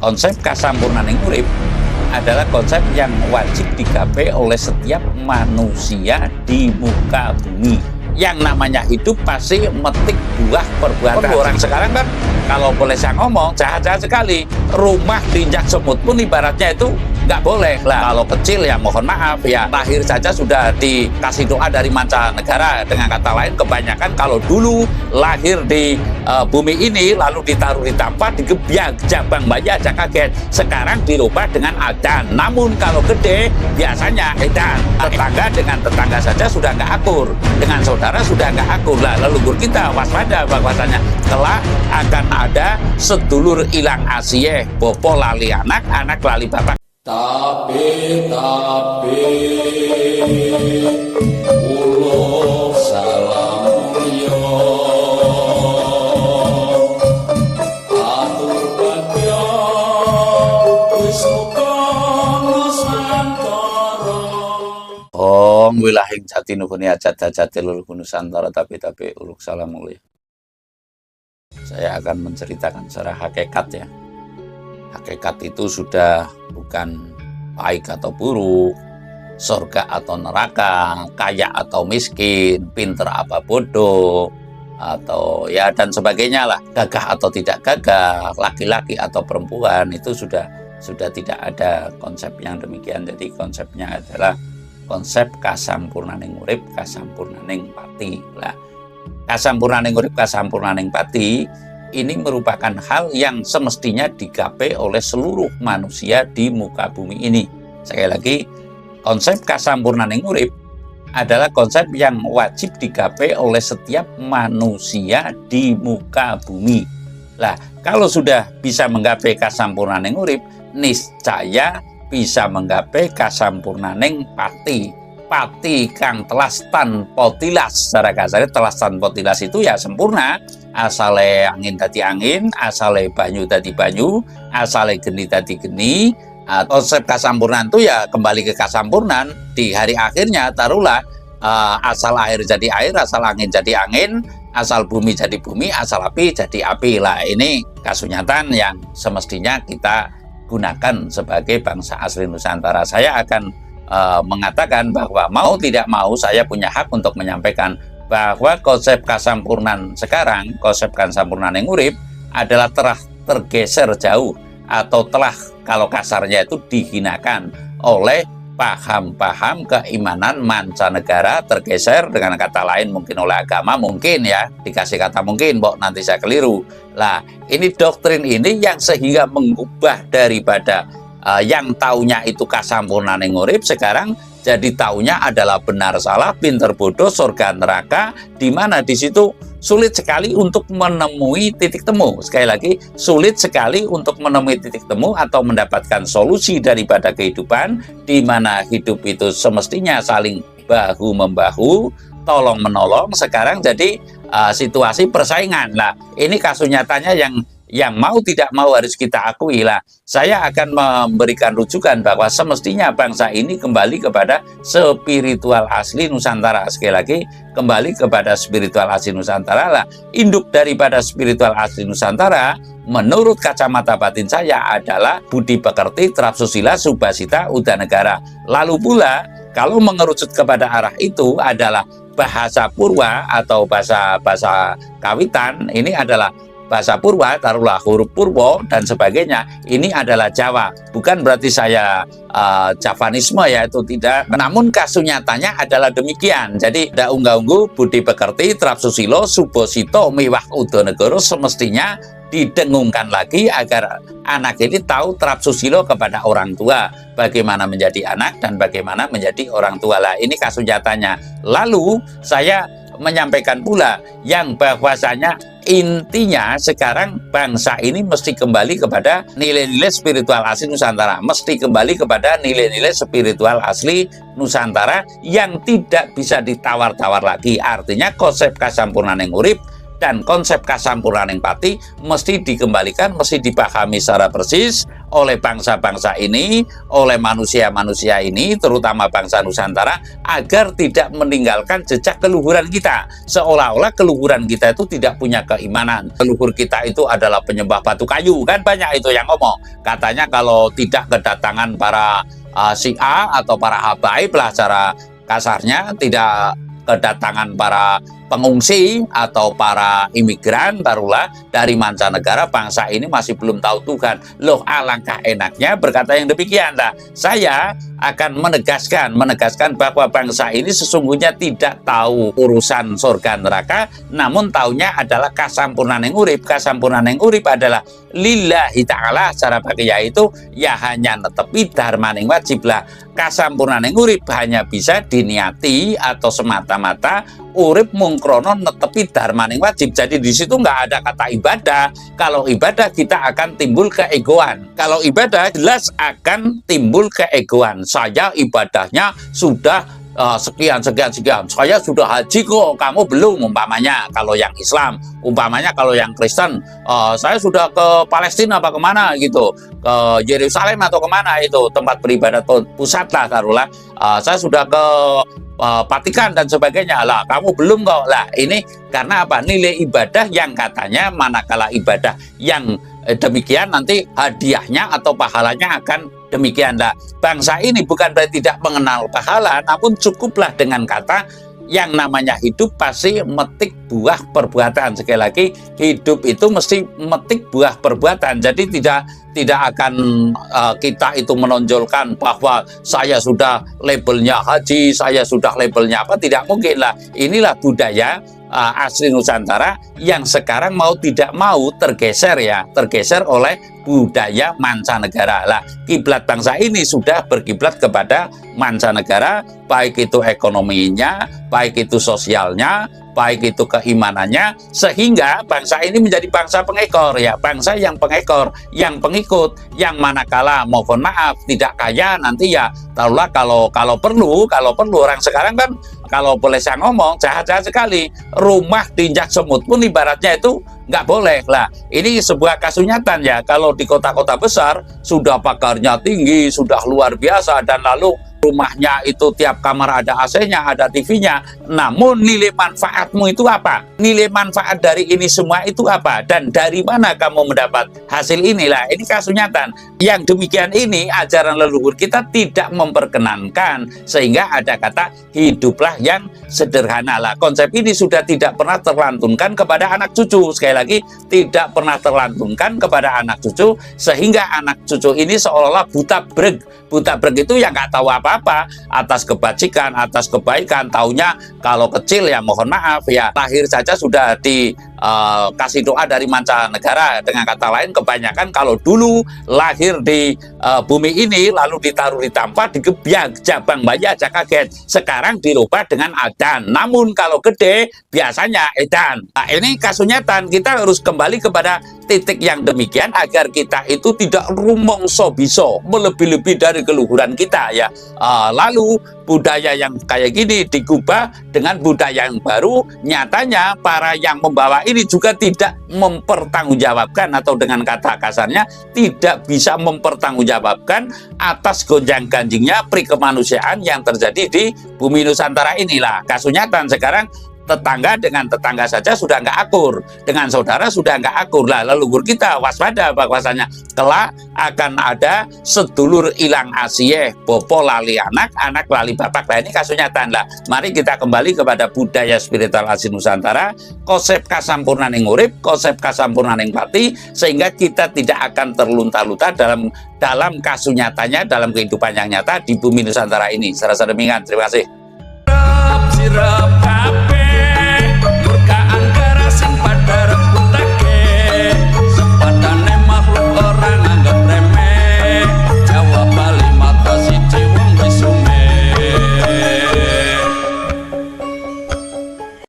Konsep kasampurnaning urip adalah konsep yang wajib digapai oleh setiap manusia di muka bumi. Yang namanya hidup pasti metik buah perbuatan. Orang sekarang kan kalau boleh saya ngomong jahat-jahat sekali. Rumah diinjak semut pun ibaratnya itu nggak boleh lah. Kalau kecil ya mohon maaf ya, lahir saja sudah dikasih doa dari mancanegara. Dengan kata lain, kebanyakan kalau dulu lahir di bumi ini lalu ditaruh di tampah, digebiak jabang bayi aja kaget. Sekarang dirubah dengan adan. Namun kalau gede biasanya edan. Tetangga dengan tetangga saja sudah nggak akur, dengan saudara sudah nggak akur. Lah leluhur kita waspada bahwasanya kelak akan ada sedulur ilang asih, bopo lali anak, anak lali bapak. Tapi ulo salam yo atur bagyo wis muga nusantara. Om wilahing jati nuhuni ajat-ajat luluh nusantara tapi uluk salam mulia. Saya akan menceritakan secara hakikat ya. Hakikat itu sudah bukan baik atau buruk, surga atau neraka, kaya atau miskin, pinter apa bodoh, atau ya dan sebagainya lah, gagah atau tidak gagah, laki-laki atau perempuan, itu sudah tidak ada konsep yang demikian. Jadi konsepnya adalah konsep kasampurnaning urip, kasampurnaning pati. Lah, kasampurnaning urip, kasampurnaning pati ini merupakan hal yang semestinya digapai oleh seluruh manusia di muka bumi ini. Sekali lagi, konsep kasampurnaning urip adalah konsep yang wajib digapai oleh setiap manusia di muka bumi. Lah, kalau sudah bisa menggapai kasampurnaning urip, niscaya bisa menggapai kasampurnaning pati. Pati kang telas tanpa tilas. Secara kasar telas tanpa tilas itu ya sempurna. Asale angin dadi angin, asale banyu dadi banyu, asale geni dadi geni. Konsep kasampurnaan itu ya kembali ke kasampurnaan. Di hari akhirnya taruhlah asal air jadi air, asal angin jadi angin, asal bumi jadi bumi, asal api jadi api. Lah ini kasunyatan yang semestinya kita gunakan sebagai bangsa asli Nusantara. Saya akan mengatakan bahwa mau tidak mau saya punya hak untuk menyampaikan bahwa konsep kasampurnaan sekarang, konsep kasampurnaan yang urip adalah telah tergeser jauh atau telah kalau kasarnya itu dihinakan oleh paham-paham keimanan mancanegara, tergeser dengan kata lain mungkin oleh agama, mungkin ya dikasih kata mungkin, Mbok nanti saya keliru. Lah ini doktrin ini yang sehingga mengubah daripada yang taunya itu kasampurnaning urip sekarang jadi taunya adalah benar salah, pinter bodoh, surga neraka, di mana di situ sulit sekali untuk menemui titik temu. Sekali lagi, sulit sekali untuk menemui titik temu atau mendapatkan solusi daripada kehidupan, di mana hidup itu semestinya saling bahu-membahu, tolong-menolong. Sekarang jadi situasi persaingan. Nah, ini kasus nyatanya yang mau tidak mau harus kita akui lah. Saya akan memberikan rujukan bahwa semestinya bangsa ini kembali kepada spiritual asli Nusantara. Sekali lagi, kembali kepada spiritual asli Nusantara lah. Induk daripada spiritual asli Nusantara menurut kacamata batin saya adalah budi pekerti, trapsusila, subhasita, udanegara. Lalu pula kalau mengerucut kepada arah itu adalah bahasa purwa atau bahasa kawitan, ini adalah bahasa purwa, taruhlah huruf purwo dan sebagainya, ini adalah Jawa. Bukan berarti saya Javanisme ya, itu tidak. Namun kasunyatanya adalah demikian. Jadi ada unggah-ungguh, budi pekerti, trapsusilo, subhasita, miwah udanegara semestinya didengungkan lagi agar anak ini tahu trapsusilo kepada orang tua, bagaimana menjadi anak dan bagaimana menjadi orang tua. Lah ini kasunyatanya. Lalu saya menyampaikan pula yang bahwasanya intinya sekarang bangsa ini mesti kembali kepada nilai-nilai spiritual asli Nusantara, mesti kembali kepada nilai-nilai spiritual asli Nusantara yang tidak bisa ditawar-tawar lagi. Artinya konsep kasampurnaning urip Dan konsep kasampurnaning pati mesti dikembalikan, mesti dipahami secara persis oleh bangsa-bangsa ini, oleh manusia-manusia ini, terutama bangsa Nusantara, agar tidak meninggalkan jejak keluhuran kita. Seolah-olah keluhuran kita itu tidak punya keimanan. Leluhur kita itu adalah penyembah batu kayu, kan banyak itu yang ngomong. Katanya kalau tidak kedatangan para Syiah atau para habaib lah secara kasarnya, tidak kedatangan para pengungsi atau para imigran barulah dari mancanegara, bangsa ini masih belum tahu Tuhan. Loh, alangkah enaknya berkata yang demikian. Nah, saya akan menegaskan bahwa bangsa ini sesungguhnya tidak tahu urusan surga neraka, namun taunya adalah kasampurnaning urip. Kasampurnaning urip adalah lillahi ta'ala, secara bagian yaitu ya hanya netepi dharmaning wajib lah. Kasampurnaning urip hanya bisa diniati atau semata-mata urip mungkrono netepi dharmaning wajib. Jadi di situ nggak ada kata ibadah. Kalau ibadah kita akan timbul keegoan. Kalau ibadah jelas akan timbul keegoan. Saya ibadahnya sudah sekian. Saya sudah haji kok, kamu belum, umpamanya. Kalau yang Islam, umpamanya kalau yang Kristen, saya sudah ke Palestina apa kemana gitu, ke Yerusalem atau kemana itu tempat beribadat pusat lah taruhlah. Saya sudah ke Vatikan dan sebagainya lah, kamu belum kok. Lah ini karena apa? Nilai ibadah yang katanya manakala ibadah yang demikian nanti hadiahnya atau pahalanya akan demikian. Lah bangsa ini bukan berarti tidak mengenal pahala, namun cukuplah dengan kata yang namanya hidup pasti metik buah perbuatan. Sekali lagi, hidup itu mesti metik buah perbuatan. Jadi tidak akan kita itu menonjolkan bahwa saya sudah labelnya haji, saya sudah labelnya apa, tidak mungkin lah. Inilah budaya asli Nusantara yang sekarang mau tidak mau tergeser oleh budaya mancanegara. Lah kiblat bangsa ini sudah berkiblat kepada mancanegara, baik itu ekonominya, baik itu sosialnya, baik itu keimanannya, sehingga bangsa ini menjadi bangsa pengekor ya, bangsa yang pengekor, yang pengikut, yang manakala mohon maaf tidak kaya nanti ya taruhlah kalau perlu orang sekarang kan kalau boleh saya ngomong jahat-jahat sekali, rumah diinjak semut pun ibaratnya itu nggak boleh lah. Ini sebuah kasunyatan ya, kalau di kota-kota besar sudah pagarnya tinggi, sudah luar biasa, dan lalu rumahnya itu tiap kamar ada AC-nya, ada TV-nya. Namun nilai manfaatmu itu apa? Nilai manfaat dari ini semua itu apa? Dan dari mana kamu mendapat hasil inilah? Ini kasunyatan. Yang demikian ini ajaran leluhur kita tidak memperkenankan, sehingga ada kata hiduplah yang sederhana lah. Konsep ini sudah tidak pernah terlantunkan kepada anak cucu. Sekali lagi, tidak pernah terlantunkan kepada anak cucu, sehingga anak cucu ini seolah-olah buta breg. Buta breg itu yang nggak tahu apa-apa atas kebajikan, atas kebaikan. Taunya kalau kecil ya mohon maaf ya, lahir saja sudah dikasih doa dari mancanegara. Dengan kata lain, kebanyakan kalau dulu lahir di bumi ini lalu ditaruh di tampak, digebiak, jabang bayi aja kaget. Sekarang dirubah dengan adan. Namun kalau gede biasanya edan. Nah ini kasunyatan, kita harus kembali kepada titik yang demikian agar kita itu tidak rumongso biso melebih-lebih dari keluhuran kita ya. Lalu budaya yang kayak gini digubah dengan budaya yang baru. Nyatanya para yang membawa ini juga tidak mempertanggungjawabkan, atau dengan kata kasarnya tidak bisa mempertanggungjawabkan atas gonjang-ganjingnya perikemanusiaan yang terjadi di bumi Nusantara inilah. Kasunyatan sekarang tetangga dengan tetangga saja sudah nggak akur, dengan saudara sudah nggak akur. Lah leluhur kita waspada bahwasanya kelak akan ada sedulur ilang asyeh, bopo lali anak, anak lali bapak. Lah ini kasunyatan lah. Mari kita kembali kepada budaya spiritual asli Nusantara, konsep kasampurnaning urip, konsep kasampurnaning pati, sehingga kita tidak akan terlunta-lunta dalam kasunyatanya, dalam kehidupan yang nyata di bumi Nusantara ini. Serasa demikian. Terima kasih.